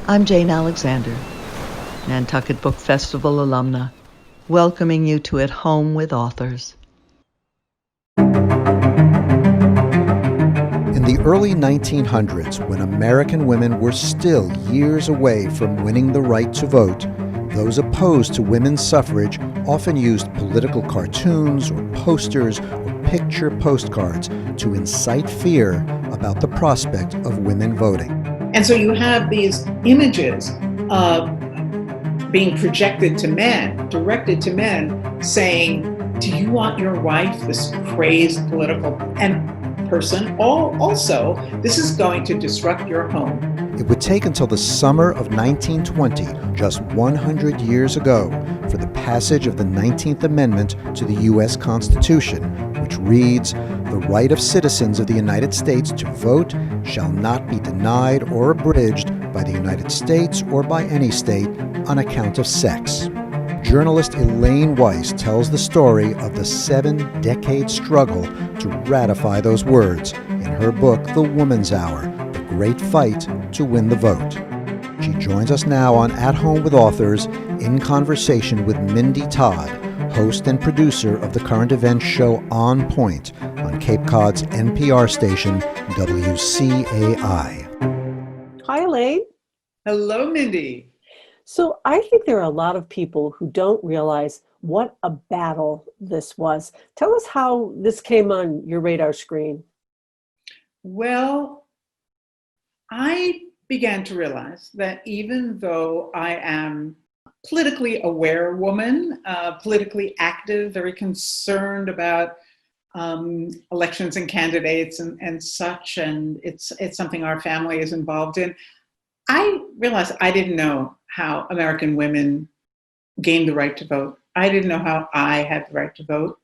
I'm Jane Alexander, Nantucket Book Festival alumna, welcoming you to At Home with Authors. In the early 1900s, when American women were still years away from winning the right to vote, those opposed to women's suffrage often used political cartoons or posters or picture postcards to incite fear about the prospect of women voting. And so you have these images of being projected to men, directed to men, saying, do you want your wife, this crazed political person? Also, this is going to disrupt your home. It would take until the summer of 1920, just 100 years ago, for the passage of the 19th Amendment to the U.S. Constitution, which reads, "The right of citizens of the United States to vote shall not be denied or abridged by the United States or by any state on account of sex." Journalist Elaine Weiss tells the story of the 7-decade struggle to ratify those words in her book, The Woman's Hour, The Great Fight to Win the Vote. She joins us now on At Home with Authors in conversation with Mindy Todd, host and producer of the current events show On Point on Cape Cod's NPR station, WCAI. Hi, Elaine. Hello, Mindy. So I think there are a lot of people who don't realize what a battle this was. Tell us how this came on your radar screen. Well, I began to realize that even though I am a politically aware woman, politically active, very concerned about elections and candidates and such, and it's something our family is involved in, I realized I didn't know how American women gained the right to vote. I didn't know how I had the right to vote.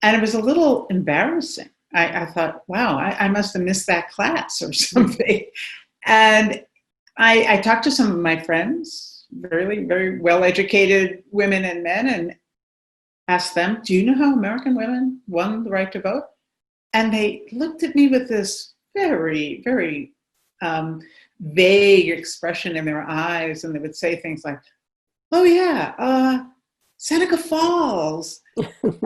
And it was a little embarrassing. I thought, wow, I must have missed that class or something. And I talked to some of my friends, very, very well-educated women and men, and asked them, do you know how American women won the right to vote? And they looked at me with this very, very vague expression in their eyes, and they would say things like, oh yeah, Seneca Falls,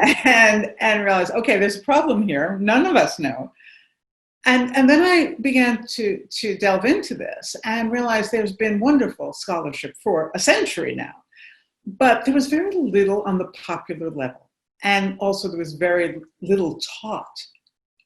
and realize, okay, there's a problem here. None of us know. And then I began to delve into this and realize there's been wonderful scholarship for a century now, but there was very little on the popular level. And also there was very little taught,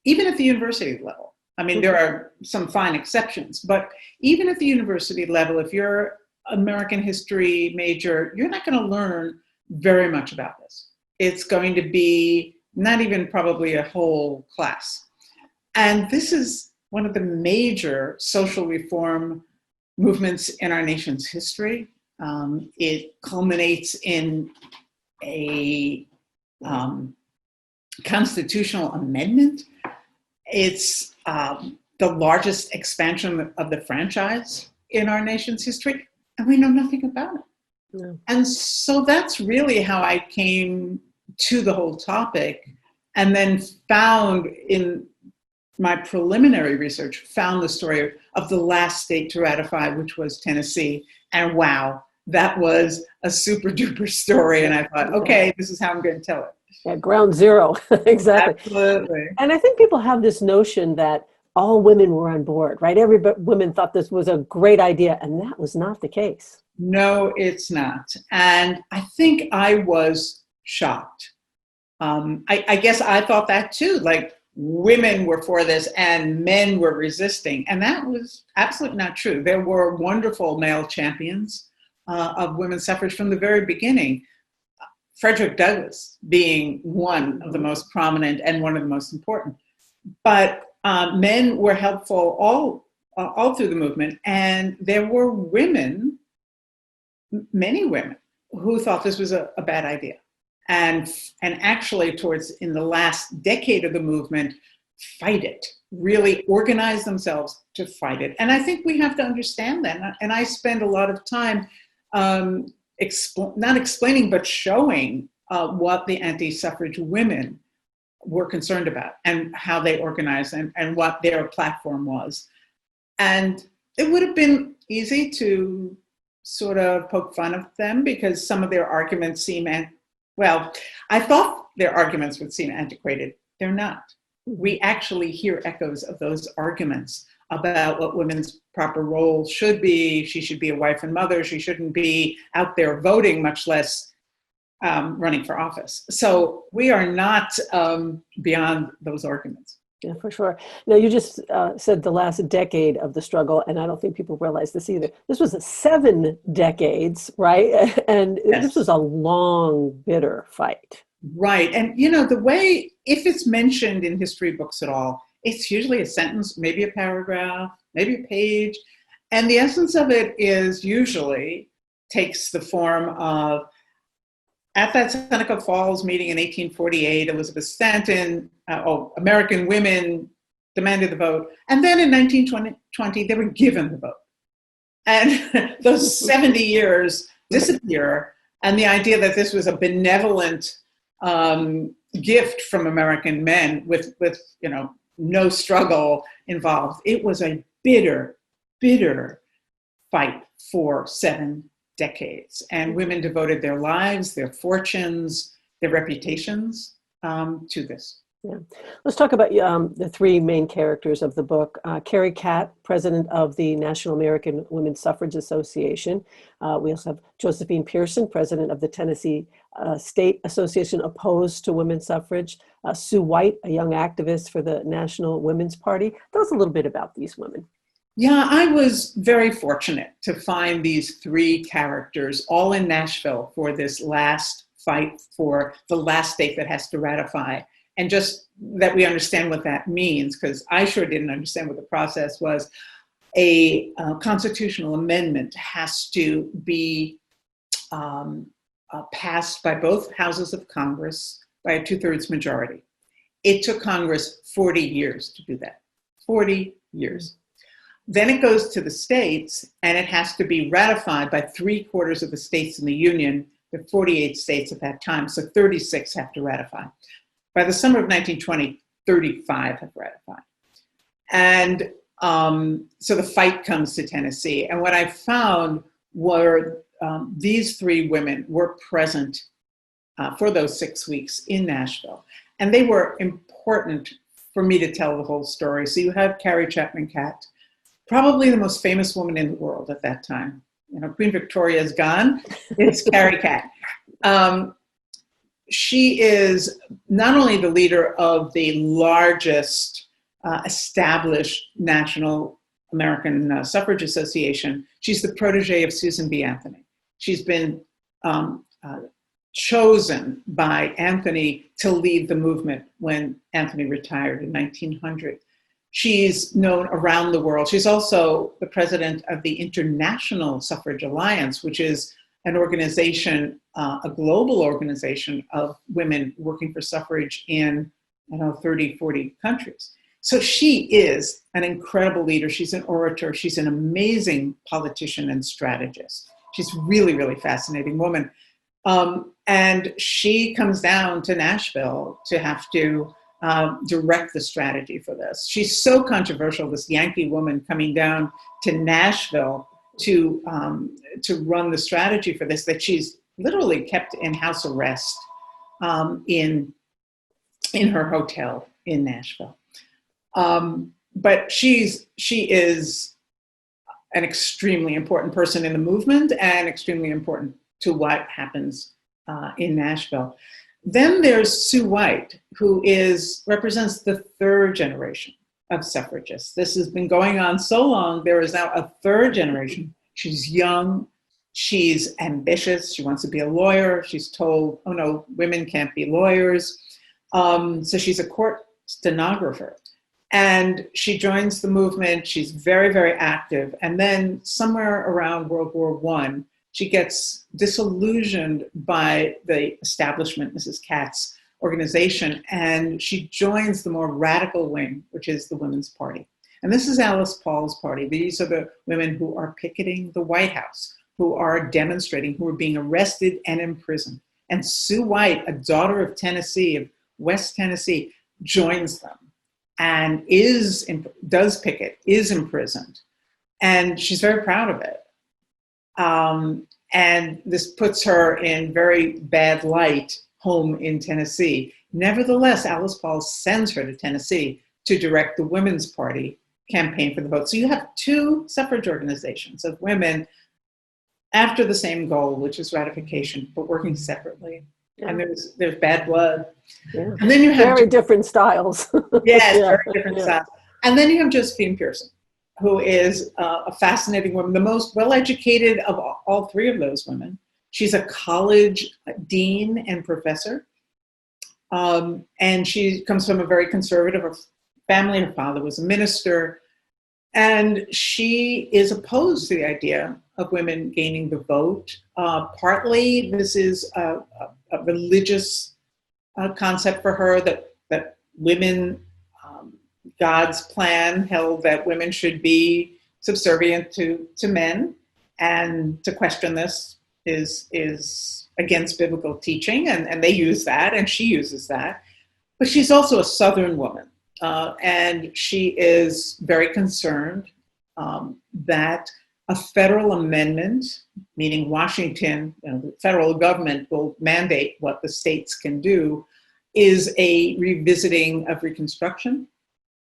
even at the university level. I mean, there are some fine exceptions, but even at the university level, if you're an American history major, you're not going to learn very much about this. It's going to be not even probably a whole class. And this is one of the major social reform movements in our nation's history. It culminates in a constitutional amendment. It's the largest expansion of the franchise in our nation's history, and we know nothing about it. Yeah. And so that's really how I came to the whole topic, and then found in my preliminary research, found the story of the last state to ratify, which was Tennessee. And wow, that was a super duper story. And I thought, okay, this is how I'm going to tell it. Yeah, ground zero. Exactly. Absolutely. And I think people have this notion that all women were on board, right? Every women thought this was a great idea, and that was not the case. No, it's not. And I think I was shocked. I guess I thought that too, like women were for this and men were resisting. And that was absolutely not true. There were wonderful male champions of women's suffrage from the very beginning. Frederick Douglass being one of the most prominent and one of the most important. But men were helpful all through the movement. And there were women, many women, who thought this was a bad idea. And actually in the last decade of the movement, fight it, really organize themselves to fight it. And I think we have to understand that. And I spend a lot of time not explaining, but showing what the anti-suffrage women were concerned about and how they organized and what their platform was. And it would have been easy to sort of poke fun of them because some of their arguments seem, well, I thought their arguments would seem antiquated. They're not. We actually hear echoes of those arguments about what women's proper role should be. She should be a wife and mother. She shouldn't be out there voting, much less running for office. So we are not beyond those arguments. Yeah, for sure. Now, you just said the last decade of the struggle, and I don't think people realize this either. This was 7 decades, right? And Yes. This was a long, bitter fight. Right. And, you know, the way, if it's mentioned in history books at all, it's usually a sentence, maybe a paragraph, maybe a page. And the essence of it is usually takes the form of, at that Seneca Falls meeting in 1848, Elizabeth Stanton, American women demanded the vote. And then in 1920, they were given the vote. And those 70 years disappear. And the idea that this was a benevolent gift from American men with you know, no struggle involved. It was a bitter, bitter fight for 7 decades. And women devoted their lives, their fortunes, their reputations to this. Yeah. Let's talk about the 3 main characters of the book. Carrie Catt, president of the National American Women's Suffrage Association. We also have Josephine Pearson, president of the Tennessee State Association opposed to women's suffrage. Sue White, a young activist for the National Women's Party. Tell us a little bit about these women. Yeah, I was very fortunate to find these 3 characters all in Nashville for this last fight for the last state that has to ratify. And just that we understand what that means, because I sure didn't understand what the process was. A constitutional amendment has to be passed by both houses of Congress by a 2/3 majority. It took Congress 40 years to do that, 40 years. Then it goes to the states, and it has to be ratified by 3/4 of the states in the Union, the 48 states at that time, so 36 have to ratify. By the summer of 1920, 35 have ratified. And so the fight comes to Tennessee. And what I found were these 3 women were present for those 6 weeks in Nashville. And they were important for me to tell the whole story. So you have Carrie Chapman Catt, probably the most famous woman in the world at that time. You know, Queen Victoria is gone. It's Carrie Catt. She is not only the leader of the largest established National American Suffrage Association, she's the protege of Susan B. Anthony. She's been chosen by Anthony to lead the movement when Anthony retired in 1900. She's known around the world. She's also the president of the International Suffrage Alliance, which is an organization, a global organization of women working for suffrage in, 30, 40 countries. So she is an incredible leader. She's an orator. She's an amazing politician and strategist. She's really, really fascinating woman. And she comes down to Nashville to have to direct the strategy for this. She's so controversial, this Yankee woman coming down to Nashville to run the strategy for this, that she's literally kept in house arrest in her hotel in Nashville. But she is an extremely important person in the movement and extremely important to what happens in Nashville. Then there's Sue White, who represents the 3rd generation of suffragists. This has been going on so long. There is now a 3rd generation. She's young. She's ambitious. She wants to be a lawyer. She's told, oh no, women can't be lawyers. So she's a court stenographer. And she joins the movement. She's very, very active. And then somewhere around World War I, she gets disillusioned by the establishment, Mrs. Catt's organization, and she joins the more radical wing, which is the Women's Party. And this is Alice Paul's party. These are the women who are picketing the White House, who are demonstrating, who are being arrested and imprisoned. And Sue White, a daughter of Tennessee, of West Tennessee, joins them and does picket, is imprisoned. And she's very proud of it. And this puts her in very bad light home in Tennessee. Nevertheless, Alice Paul sends her to Tennessee to direct the Women's Party campaign for the vote. So you have two suffrage organizations of women after the same goal, which is ratification, but working separately. Yeah. And there's bad blood. Yeah. And then you have very different styles. Yes, very different styles. And then you have Josephine Pearson, who is a fascinating woman, the most well-educated of all three of those women. She's a college dean and professor. And she comes from a very conservative family. Her father was a minister. And she is opposed to the idea of women gaining the vote. Partly, this is a religious concept for her that women, God's plan held that women should be subservient to men, and to question this is against biblical teaching, and they use that, and she uses that. But she's also a Southern woman, and she is very concerned that a federal amendment, meaning Washington, the federal government will mandate what the states can do, is a revisiting of Reconstruction,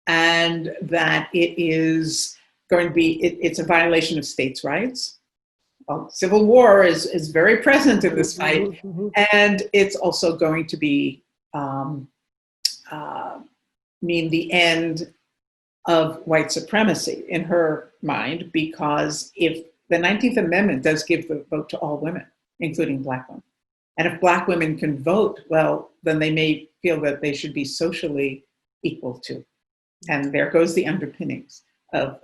and that it is going to be, it's a violation of states' rights. Civil war is very present in this fight, and it's also going to be mean the end of white supremacy in her mind, because if the 19th Amendment does give the vote to all women, including Black women, and if Black women can vote, well, then they may feel that they should be socially equal to. And there goes the underpinnings of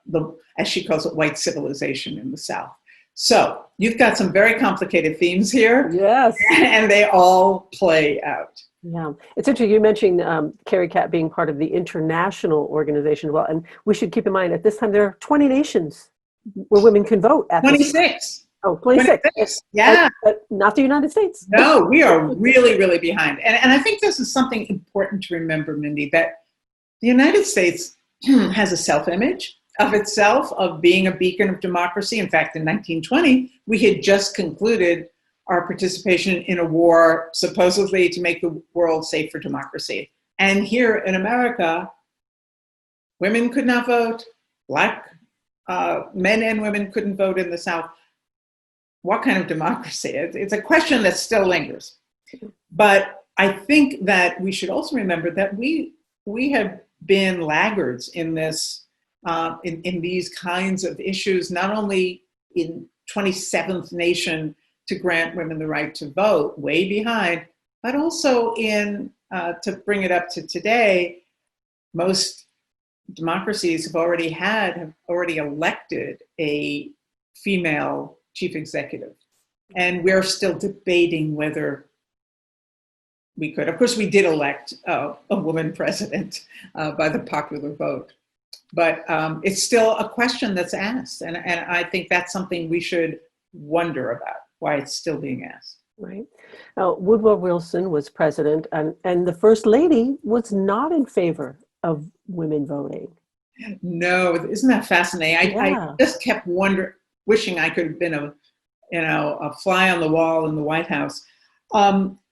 the, as she calls it, white civilization in the South. So you've got some very complicated themes here. Yes. And they all play out. Yeah, it's interesting. You mentioned Carrie Catt being part of the international organization. Well, and we should keep in mind at this time there are 20 nations where women can vote. At 26. Oh, 26. 26. Yeah. But not the United States. No, we are really, really behind. And I think this is something important to remember, Mindy, that the United States has a self-image of itself, of being a beacon of democracy. In fact, in 1920, we had just concluded our participation in a war supposedly to make the world safe for democracy. And here in America, women could not vote. Black men and women couldn't vote in the South. What kind of democracy? It's a question that still lingers. But I think that we should also remember that we have been laggards in this, in these kinds of issues, not only in 27th nation to grant women the right to vote, way behind, but also in, to bring it up to today, most democracies have already elected a female chief executive. And we're still debating whether we could. Of course, we did elect a woman president by the popular vote. But it's still a question that's asked. And I think that's something we should wonder about, why it's still being asked. Right. Now, Woodrow Wilson was president, and the First Lady was not in favor of women voting. No, isn't that fascinating? Yeah. I just kept wishing I could have been a fly on the wall in the White House.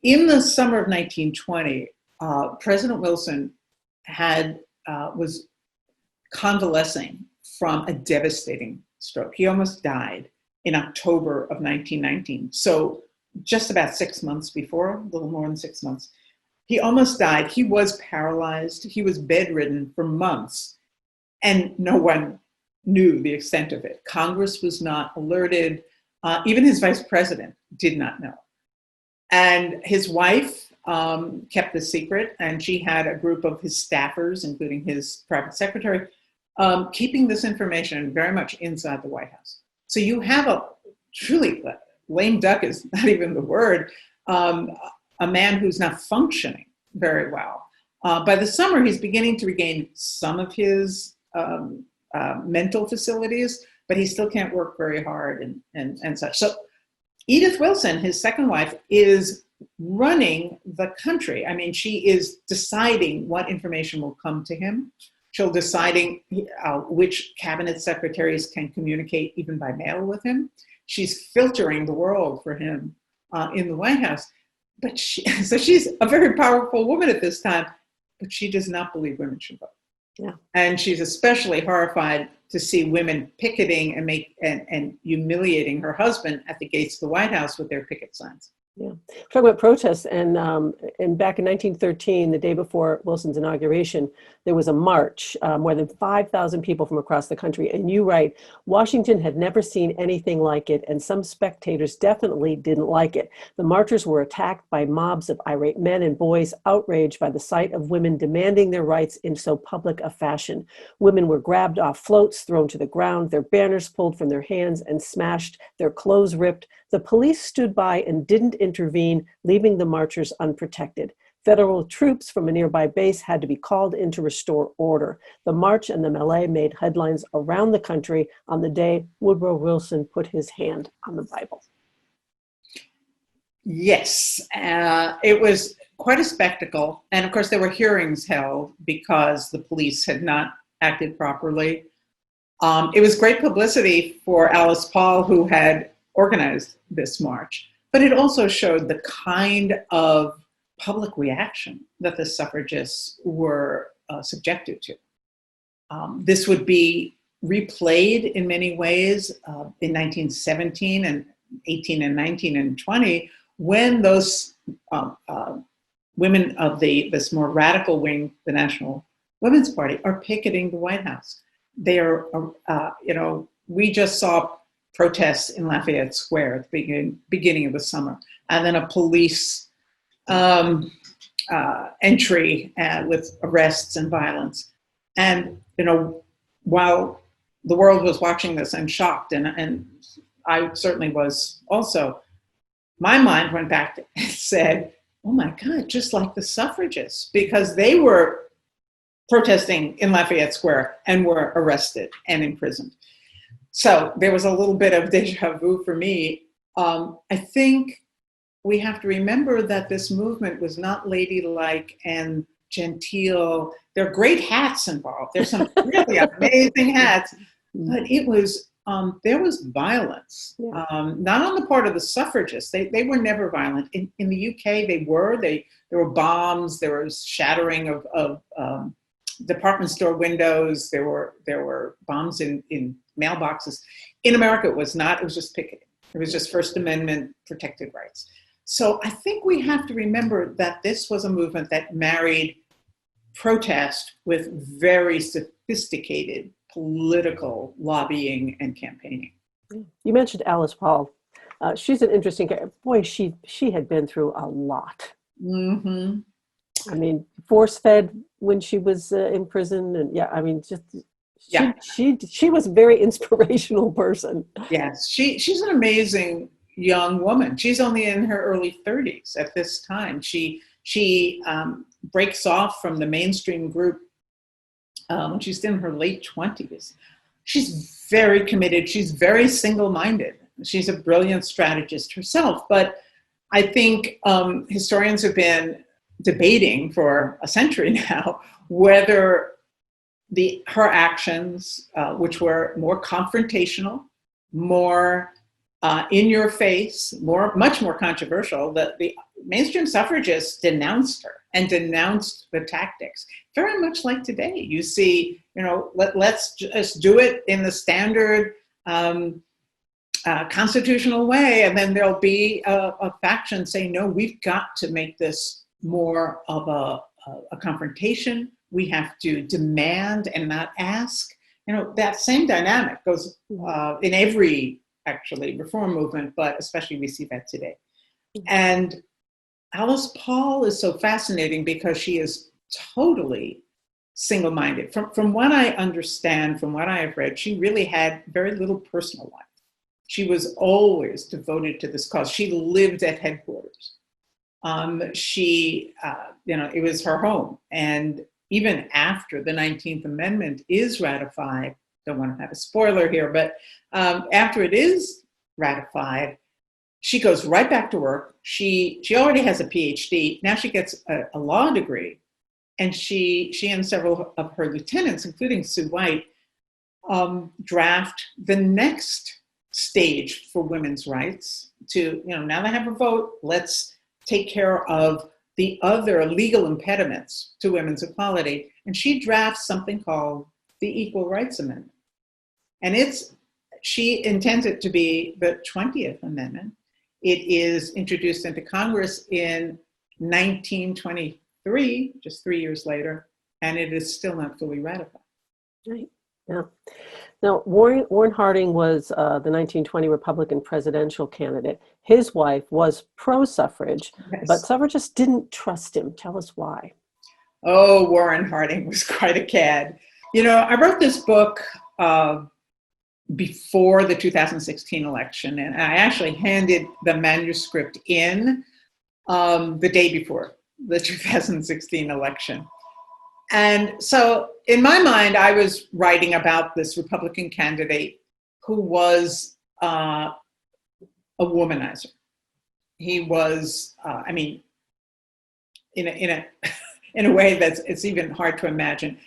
In the summer of 1920, President Wilson was convalescing from a devastating stroke. He almost died in October of 1919. So just about 6 months before, a little more than 6 months, he almost died. He was paralyzed. He was bedridden for months, and no one knew the extent of it. Congress was not alerted. Even his vice president did not know. And his wife kept the secret, and she had a group of his staffers, including his private secretary, keeping this information very much inside the White House. So you have a truly, lame duck is not even the word, a man who's not functioning very well. By the summer, he's beginning to regain some of his mental facilities, but he still can't work very hard and such. So Edith Wilson, his second wife, is running the country. I mean, she is deciding what information will come to him, She'll deciding which cabinet secretaries can communicate even by mail with him. She's filtering the world for him in the White House. But so she's a very powerful woman at this time, but she does not believe women should vote. Yeah. And she's especially horrified to see women picketing and humiliating her husband at the gates of the White House with their picket signs. Yeah, talking about protests, and back in 1913, the day before Wilson's inauguration, there was a march, more than 5,000 people from across the country. And you write, Washington had never seen anything like it, and some spectators definitely didn't like it. The marchers were attacked by mobs of irate men and boys, outraged by the sight of women demanding their rights in so public a fashion. Women were grabbed off floats, thrown to the ground, their banners pulled from their hands and smashed, their clothes ripped. The police stood by and didn't intervene, leaving the marchers unprotected. Federal troops from a nearby base had to be called in to restore order. The march and the melee made headlines around the country on the day Woodrow Wilson put his hand on the Bible. Yes, it was quite a spectacle. And of course, there were hearings held because the police had not acted properly. It was great publicity for Alice Paul, who had organized this march, but it also showed the kind of public reaction that the suffragists were subjected to. This would be replayed in many ways in 1917 and 18 and 19 and 20, when those women of this more radical wing, the National Women's Party, are picketing the White House. They are, we just saw protests in Lafayette Square at the beginning of the summer, and then a police entry with arrests and violence. And, while the world was watching this and shocked, and I certainly was also, my mind went back and said, oh my God, just like the suffragists, because they were protesting in Lafayette Square and were arrested and imprisoned. So there was a little bit of deja vu for me. I think we have to remember that this movement was not ladylike and genteel. There are great hats involved. There's some really amazing hats, but it was, there was violence, not on the part of the suffragists. They were never violent. In the UK, there were bombs, there was shattering of department store windows, there were bombs in mailboxes. In America, it was not. It was just picketing. It was just First Amendment protected rights. So I think we have to remember that this was a movement that married protest with very sophisticated political lobbying and campaigning. You mentioned Alice Paul. She's an interesting character. Boy, she had been through a lot. Mm-hmm. I mean, force-fed when she was in prison, and she was a very inspirational person. Yes, she's an amazing young woman. She's only in her early 30s at this time. She breaks off from the mainstream group when she's in her late 20s. She's very committed. She's very single-minded. She's a brilliant strategist herself. But I think historians have been debating for a century now whether her actions, which were more confrontational, more in your face, much more controversial, that the mainstream suffragists denounced her and denounced the tactics. Very much like today, you see, let's just do it in the standard constitutional way, and then there'll be a faction saying, no, we've got to make this more of a confrontation. We have to demand and not ask. That same dynamic goes in every, actually, reform movement, but especially we see that today. And Alice Paul is so fascinating because she is totally single-minded. From what I understand, from what I have read, she really had very little personal life. She was always devoted to this cause. She lived at headquarters. It was her home. And even after the 19th Amendment is ratified, don't want to have a spoiler here, but after it is ratified, she goes right back to work. She already has a PhD. Now she gets a law degree. and she and several of her lieutenants, including Sue White, draft the next stage for women's rights to, now they have a vote, let's take care of the other legal impediments to women's equality. And she drafts something called the Equal Rights Amendment. And she intends it to be the 20th Amendment. It is introduced into Congress in 1923, just 3 years later, and it is still not fully ratified. Right. Yeah. Now, Warren Harding was the 1920 Republican presidential candidate. His wife was pro-suffrage, Yes. but suffragists didn't trust him. Tell us why. Oh, Warren Harding was quite a cad. I wrote this book before the 2016 election, and I actually handed the manuscript in the day before the 2016 election. And so in my mind, I was writing about this Republican candidate who was a womanizer. He was, in a way it's even hard to imagine.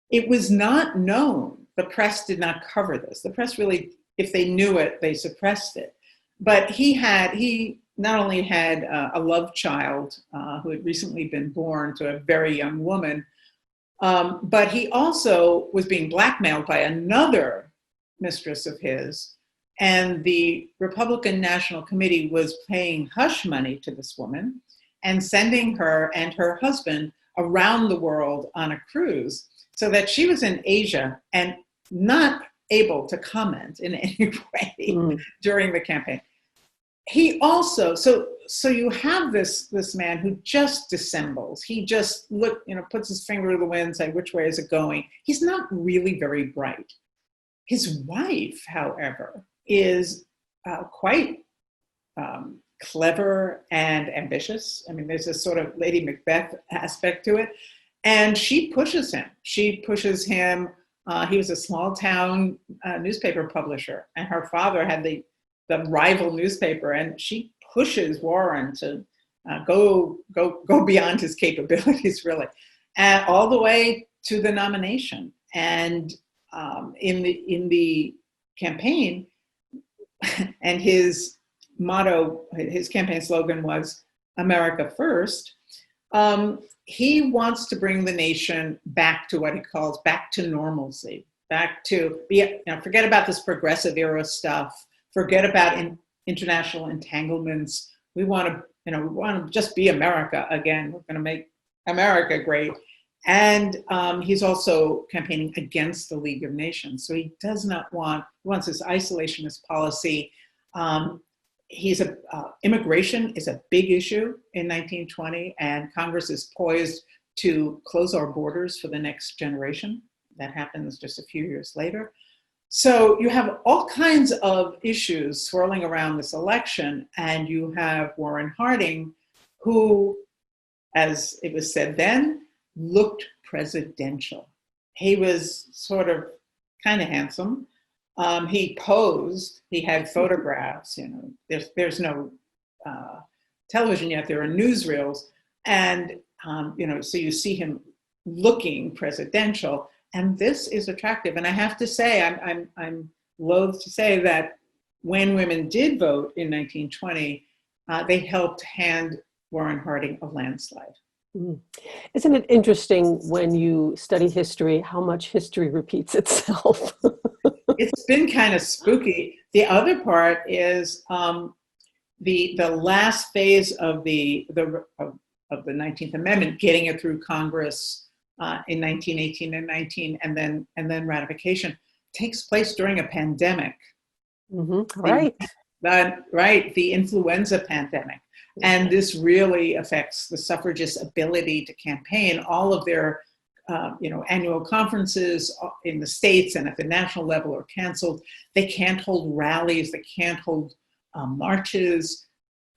It was not known. The press did not cover this. The press really, if they knew it, they suppressed it. But he not only had a love child who had recently been born to a very young woman, but he also was being blackmailed by another mistress of his. And the Republican National Committee was paying hush money to this woman and sending her and her husband around the world on a cruise, so that she was in Asia and not able to comment in any way during the campaign. He also, so you have this man who just dissembles. He just puts his finger to the wind and say, which way is it going? He's not really very bright. His wife, however, is quite clever and ambitious. I mean, there's this sort of Lady Macbeth aspect to it. And she pushes him. He was a small town newspaper publisher, and her father had the rival newspaper, and she pushes Warren to go beyond his capabilities, really, and all the way to the nomination. And in the campaign, and his motto, his campaign slogan was "America First." He wants to bring the nation back to what he calls back to normalcy, back to forget about this progressive era stuff, forget about international entanglements. We want to want to just be America again. We're going to make America great. And he's also campaigning against the League of Nations. So he does not want, he wants this isolationist policy. Immigration is a big issue in 1920, and Congress is poised to close our borders for the next generation. That happens just a few years later. So you have all kinds of issues swirling around this election, and you have Warren Harding, who, as it was said then, looked presidential. He was sort of kind of handsome. He posed, he had photographs, there's no television yet, there are newsreels. And, so you see him looking presidential, and this is attractive. And I have to say, I'm loath to say that when women did vote in 1920, they helped hand Warren Harding a landslide. Isn't it interesting when you study history, how much history repeats itself? It's been kind of spooky. The other part is the last phase of the 19th Amendment, getting it through Congress in 1918 and 19, and then ratification, takes place during a pandemic. Right. The influenza pandemic. And this really affects the suffragists' ability to campaign. All of their annual conferences in the states and at the national level are canceled. They can't hold rallies. They can't hold marches.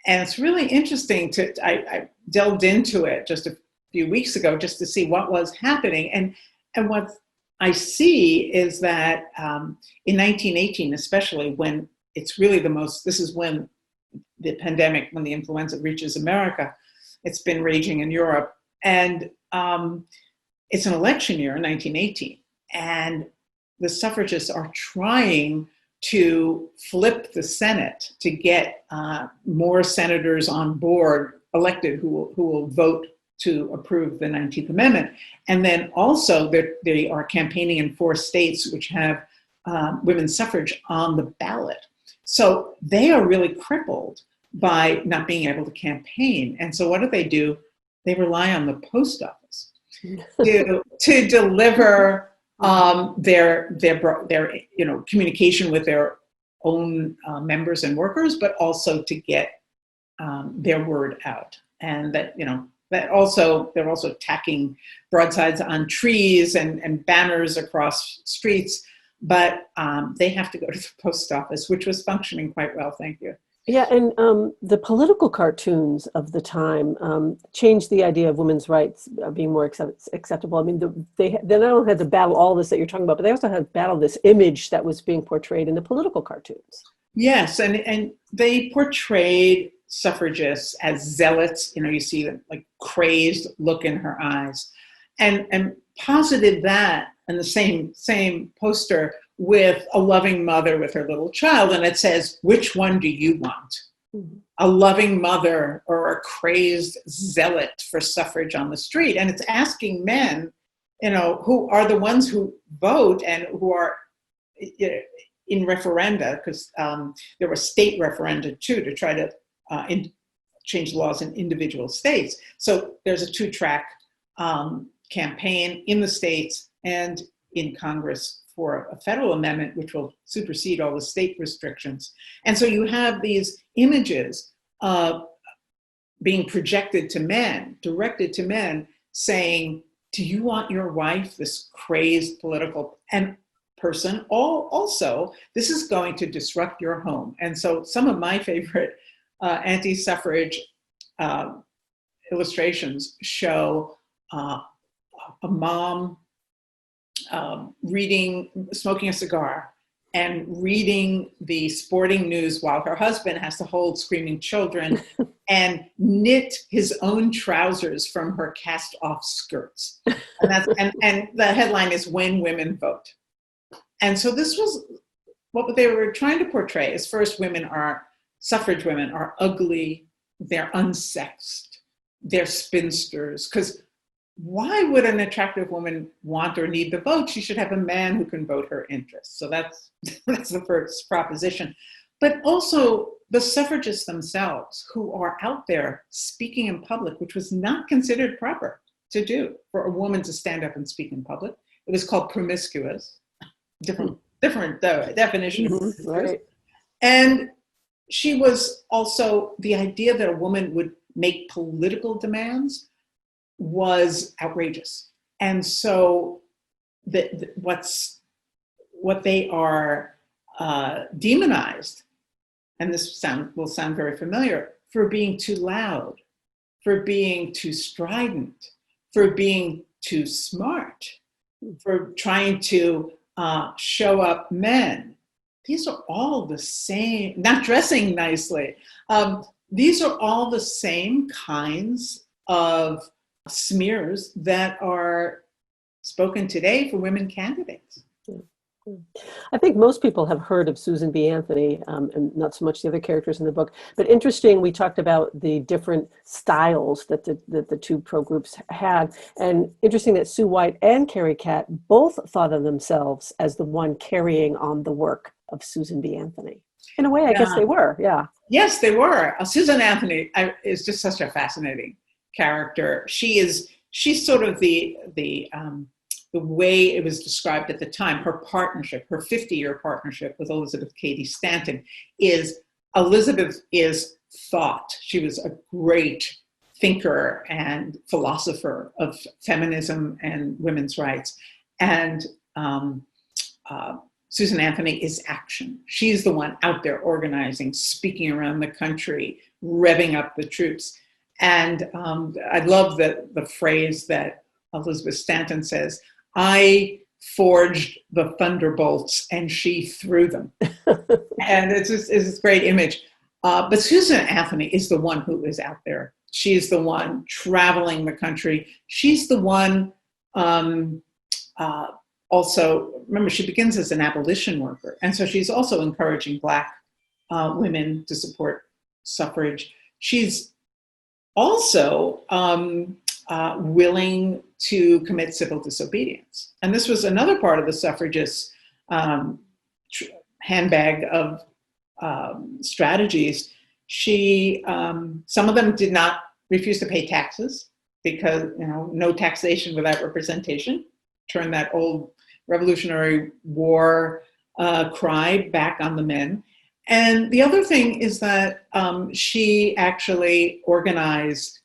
And it's really interesting I delved into it just a few weeks ago just to see what was happening. And what I see is that in 1918, especially, when it's really this is when the pandemic, when the influenza reaches America, it's been raging in Europe. And it's an election year in 1918, and the suffragists are trying to flip the Senate to get more senators on board, elected, who will vote to approve the 19th Amendment. And then also they are campaigning in 4 states which have women's suffrage on the ballot. So they are really crippled by not being able to campaign. And so what do? They rely on the post office to deliver their communication with their own members and workers, but also to get their word out. And that they're also tacking broadsides on trees and banners across streets, but they have to go to the post office, which was functioning quite well. Thank you. Yeah, and the political cartoons of the time changed the idea of women's rights being more acceptable. I mean, they not only had to battle all this that you're talking about, but they also had to battle this image that was being portrayed in the political cartoons. Yes, and they portrayed suffragists as zealots. You see the crazed look in her eyes, and posited that in the same poster with a loving mother with her little child, and it says, which one do you want? Mm-hmm. A loving mother or a crazed zealot for suffrage on the street? And it's asking men, who are the ones who vote and who are in referenda, because there were state referenda too, to try to change laws in individual states. So there's a 2-track campaign in the states and in Congress for a federal amendment, which will supersede all the state restrictions. And so you have these images being projected to men, directed to men, saying, do you want your wife, this crazed political person? Also, this is going to disrupt your home. And so some of my favorite anti-suffrage illustrations show a mom smoking a cigar and reading the sporting news while her husband has to hold screaming children and knit his own trousers from her cast off skirts. And the headline is "When Women Vote." And so this was what they were trying to portray is, first, suffrage women are ugly, they're unsexed, they're spinsters, because why would an attractive woman want or need the vote? She should have a man who can vote her interests. So that's the first proposition. But also the suffragists themselves, who are out there speaking in public, which was not considered proper to do for a woman to stand up and speak in public. It was called promiscuous, different definition. Mm-hmm, right. And she was also, the idea that a woman would make political demands was outrageous. And so what they are demonized, and this will sound very familiar, for being too loud, for being too strident, for being too smart, for trying to show up men. These are all the same, not dressing nicely. These are all the same kinds of smears that are spoken today for women candidates. I think most people have heard of Susan B. Anthony, and not so much the other characters in the book. But interesting, we talked about the different styles that the two pro-groups had. And interesting that Sue White and Carrie Catt both thought of themselves as the one carrying on the work of Susan B. Anthony. In a way, I guess they were, yeah. Yes, they were. Susan Anthony is just such a fascinating character. She's sort of the way it was described at the time, her partnership, her 50-year partnership with Elizabeth Cady Stanton, is Elizabeth is thought. She was a great thinker and philosopher of feminism and women's rights. And Susan Anthony is action. She's the one out there organizing, speaking around the country, revving up the troops. And I love the phrase that Elizabeth Stanton says, "I forged the thunderbolts and she threw them." And it's this great image. But Susan Anthony is the one who is out there. She's the one traveling the country. She's the one Um, Also, remember, she begins as an abolition worker. And so she's also encouraging Black women to support suffrage. She's also willing to commit civil disobedience. And this was another part of the suffragists' handbag of strategies. Some of them did not refuse to pay taxes because, no taxation without representation. Turn that old Revolutionary War cry back on the men. And the other thing is that she actually organized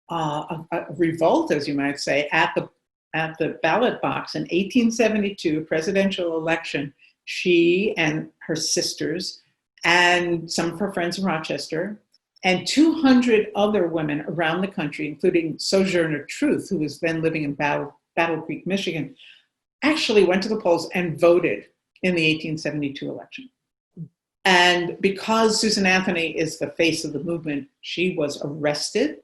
a revolt, as you might say, at the ballot box in 1872 presidential election. She and her sisters and some of her friends in Rochester and 200 other women around the country, including Sojourner Truth, who was then living in Battle Creek, Michigan, actually went to the polls and voted in the 1872 election. And because Susan Anthony is the face of the movement, she was arrested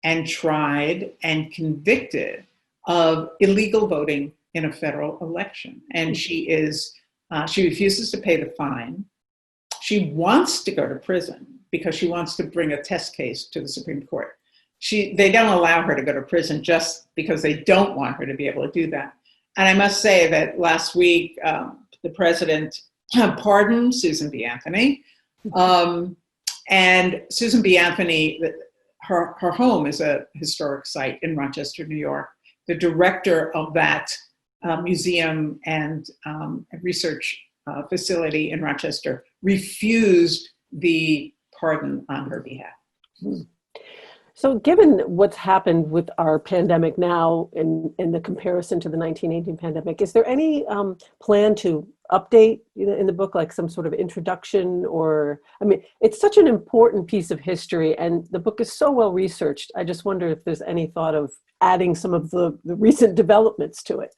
and tried and convicted of illegal voting in a federal election. And she refuses to pay the fine. She wants to go to prison because she wants to bring a test case to the Supreme Court. They don't allow her to go to prison just because they don't want her to be able to do that. And I must say that last week, the president pardoned Susan B. Anthony. And Susan B. Anthony, her home is a historic site in Rochester, New York. The director of that museum and research facility in Rochester refused the pardon on her behalf. So given what's happened with our pandemic now in the comparison to the 1918 pandemic, is there any plan to update in the book, like some sort of introduction? Or, I mean, it's such an important piece of history and the book is so well researched. I just wonder if there's any thought of adding some of the recent developments to it.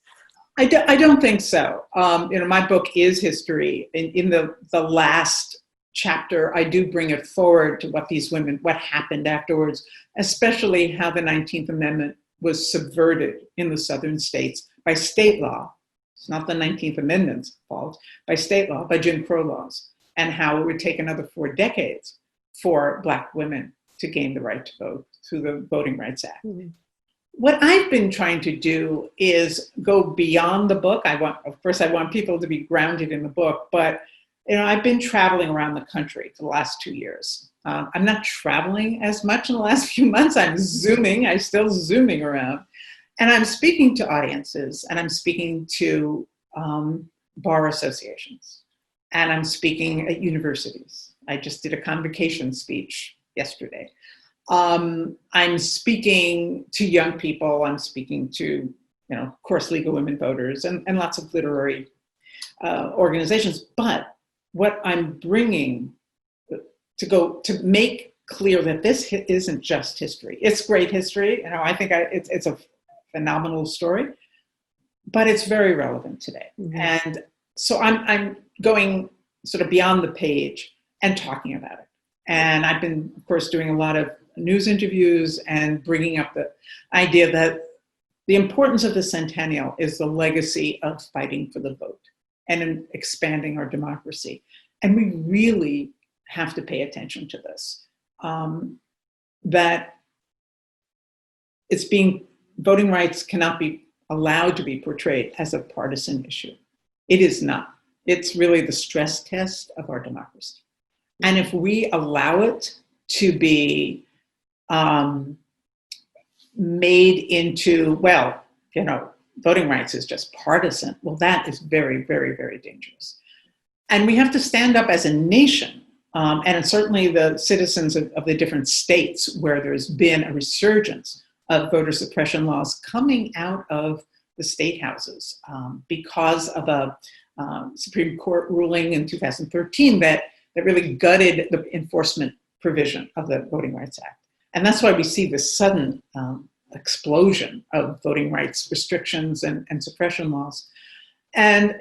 I don't think so. My book is history. In the last chapter, I do bring it forward to what happened afterwards, especially how the 19th Amendment was subverted in the southern states by state law. It's not the 19th Amendment's fault, by state law, by Jim Crow laws, and how it would take another 4 decades for Black women to gain the right to vote through the Voting Rights Act. Mm-hmm. What I've been trying to do is go beyond the book. Of course, I want people to be grounded in the book, but I've been traveling around the country for the last 2 years. I'm not traveling as much in the last few months. I'm still zooming around. And I'm speaking to audiences, and I'm speaking to bar associations, and I'm speaking at universities. I just did a convocation speech yesterday. I'm speaking to young people. I'm speaking to, of course, League of Women Voters and lots of literary organizations. But what I'm bringing to make clear that this isn't just history. It's great history. I think it's a phenomenal story, but it's very relevant today. Mm-hmm. And so I'm going sort of beyond the page and talking about it. And I've been, of course, doing a lot of news interviews and bringing up the idea that the importance of the centennial is the legacy of fighting for the vote and in expanding our democracy. And we really have to pay attention to this, that voting rights cannot be allowed to be portrayed as a partisan issue. It is not. It's really the stress test of our democracy. And if we allow it to be made into, voting rights is just partisan, well, that is very, very, very dangerous. And we have to stand up as a nation, and certainly the citizens of the different states where there's been a resurgence of voter suppression laws coming out of the state houses because of a Supreme Court ruling in 2013 that really gutted the enforcement provision of the Voting Rights Act. And that's why we see this sudden explosion of voting rights restrictions and suppression laws. And,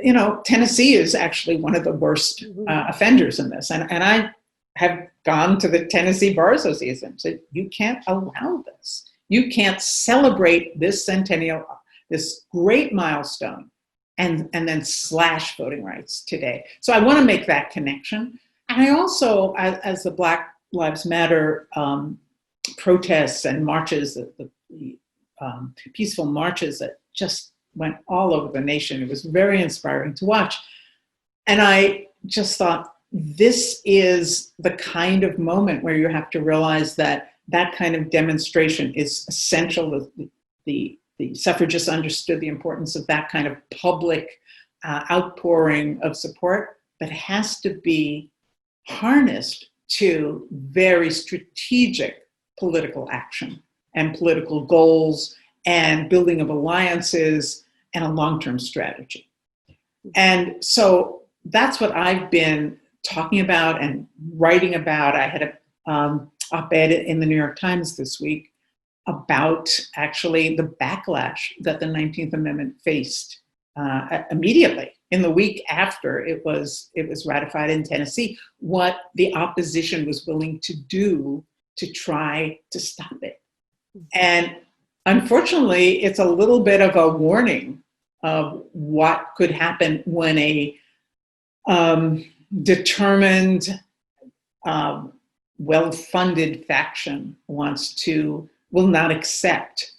Tennessee is actually one of the worst offenders in this. And I have gone to the Tennessee Bar Association and said, you can't allow this. You can't celebrate this centennial this great milestone, and then slash voting rights today. So I want to make that connection. And I also, as the Black Lives Matter protests and marches, the peaceful marches that just went all over the nation, it was very inspiring to watch. And I just thought, this is the kind of moment where you have to realize that that kind of demonstration is essential. The suffragists understood the importance of that kind of public outpouring of support, but it has to be harnessed to very strategic political action and political goals and building of alliances and a long-term strategy. And so that's what I've been talking about and writing about. I had a op-ed in the New York Times this week about actually the backlash that the 19th Amendment faced immediately in the week after it was ratified in Tennessee, what the opposition was willing to do to try to stop it. And unfortunately, it's a little bit of a warning of what could happen when a determined, well-funded faction will not accept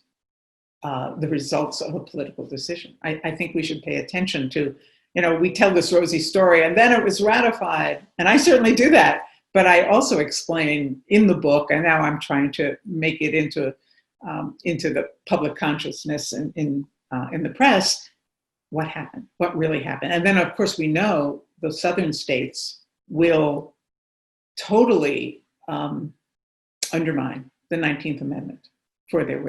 the results of a political decision. I think we should pay attention to, we tell this rosy story and then it was ratified, and I certainly do that, but I also explain in the book, and now I'm trying to make it into the public consciousness and in the press, what happened, what really happened. And then of course we know the southern states will totally undermine the 19th Amendment for their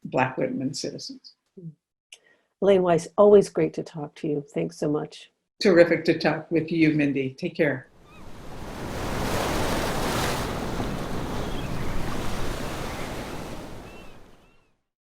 Black women citizens. Elaine Weiss, always great to talk to you. Thanks so much. Terrific to talk with you, Mindy. Take care.